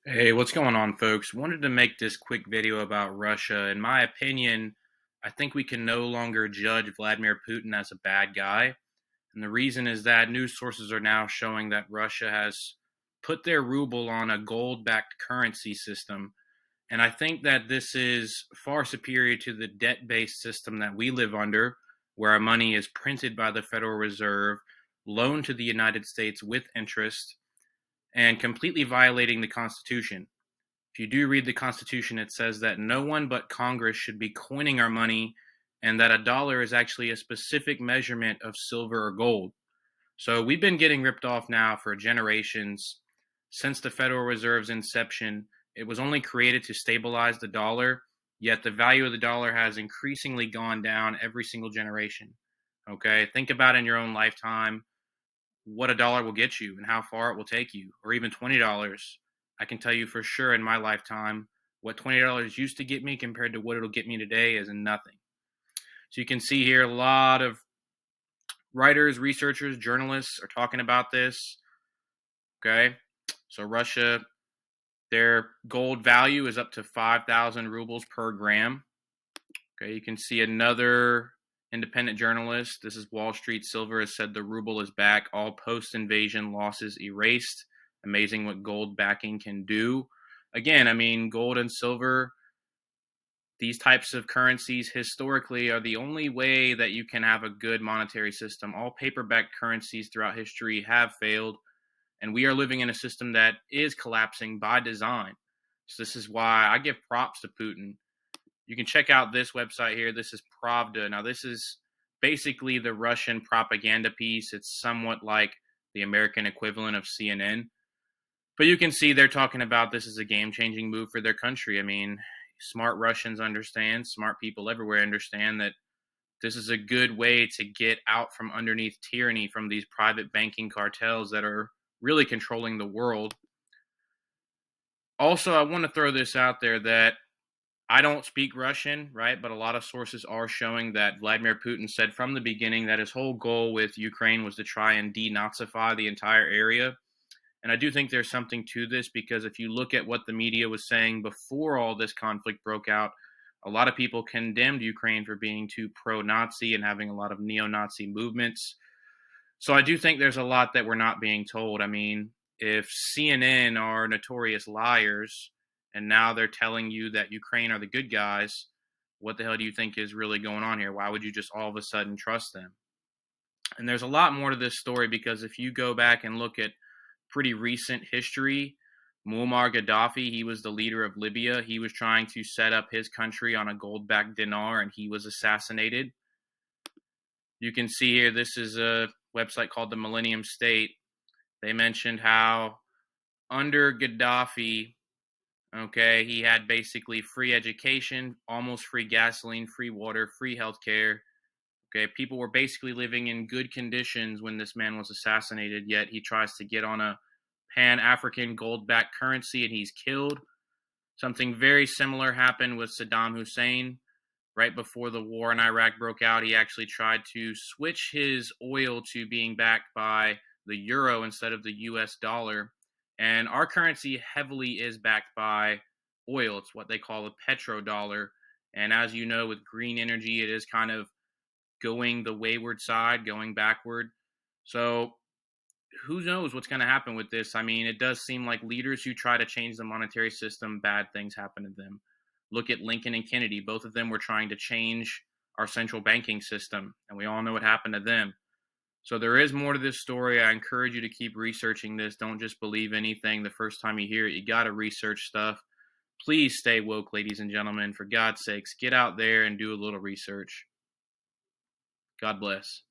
Hey, what's going on, folks? Wanted to make this quick video about Russia. In my opinion, I think we can no longer judge Vladimir Putin as a bad guy. And the reason is that news sources are now showing that Russia has put their ruble on a gold backed currency system. And I think that this is far superior to the debt based system that we live under, where our money is printed by the Federal Reserve, loaned to the United States with interest, and completely violating the Constitution. If you do read the Constitution, it says that no one but Congress should be coining our money and that a dollar is actually a specific measurement of silver or gold. So we've been getting ripped off now for generations. Since the Federal Reserve's inception, it was only created to stabilize the dollar, yet the value of the dollar has increasingly gone down every single generation. Okay, think about in your own lifetime what a dollar will get you and how far it will take you, or even $20. I can tell you for sure in my lifetime what $20 used to get me compared to what it'll get me today is nothing. So you can see here a lot of writers, researchers, journalists are talking about this. Okay. So Russia, their gold value is up to 5,000 rubles per gram. Okay. You can see another independent journalist. This is Wall Street Silver has said the ruble is back. All post invasion losses erased. Amazing what gold backing can do. Again, I mean, gold and silver, these types of currencies historically are the only way that you can have a good monetary system. All paper backed currencies throughout history have failed, and we are living in a system that is collapsing by design. So, this is why I give props to Putin. You can check out this website here. This is Pravda. Now, this is basically the Russian propaganda piece. It's somewhat like the American equivalent of CNN. But you can see they're talking about this as a game changing move for their country. I mean, smart Russians understand, smart people everywhere understand that this is a good way to get out from underneath tyranny from these private banking cartels that are really controlling the world. Also, I want to throw this out there that I don't speak Russian, right? But a lot of sources are showing that Vladimir Putin said from the beginning that his whole goal with Ukraine was to try and denazify the entire area. And I do think there's something to this because if you look at what the media was saying before all this conflict broke out, a lot of people condemned Ukraine for being too pro Nazi and having a lot of neo Nazi movements. So I do think there's a lot that we're not being told. I mean, if CNN are notorious liars and now they're telling you that Ukraine are the good guys, what the hell do you think is really going on here? Why would you just all of a sudden trust them? And there's a lot more to this story because if you go back and look at pretty recent history, Muammar Gaddafi, he was the leader of Libya. He was trying to set up his country on a gold backed dinar and he was assassinated. You can see here, this is a website called the Millennium State. They mentioned how under Gaddafi, okay, he had basically free education, almost free gasoline, free water, free healthcare. Okay, people were basically living in good conditions when this man was assassinated, yet he tries to get on a Pan African gold backed currency and he's killed. Something very similar happened with Saddam Hussein. Right before the war in Iraq broke out, he actually tried to switch his oil to being backed by the euro instead of the US dollar. And our currency heavily is backed by oil. It's what they call a petrodollar. And as you know, with green energy, it is kind of going the wayward side, going backward. So who knows what's going to happen with this? I mean, it does seem like leaders who try to change the monetary system, bad things happen to them. Look at Lincoln and Kennedy. Both of them were trying to change our central banking system, and we all know what happened to them. So there is more to this story. I encourage you to keep researching this. Don't just believe anything the first time you hear it. You got to research stuff. Please stay woke, ladies and gentlemen. For God's sakes, get out there and do a little research. God bless.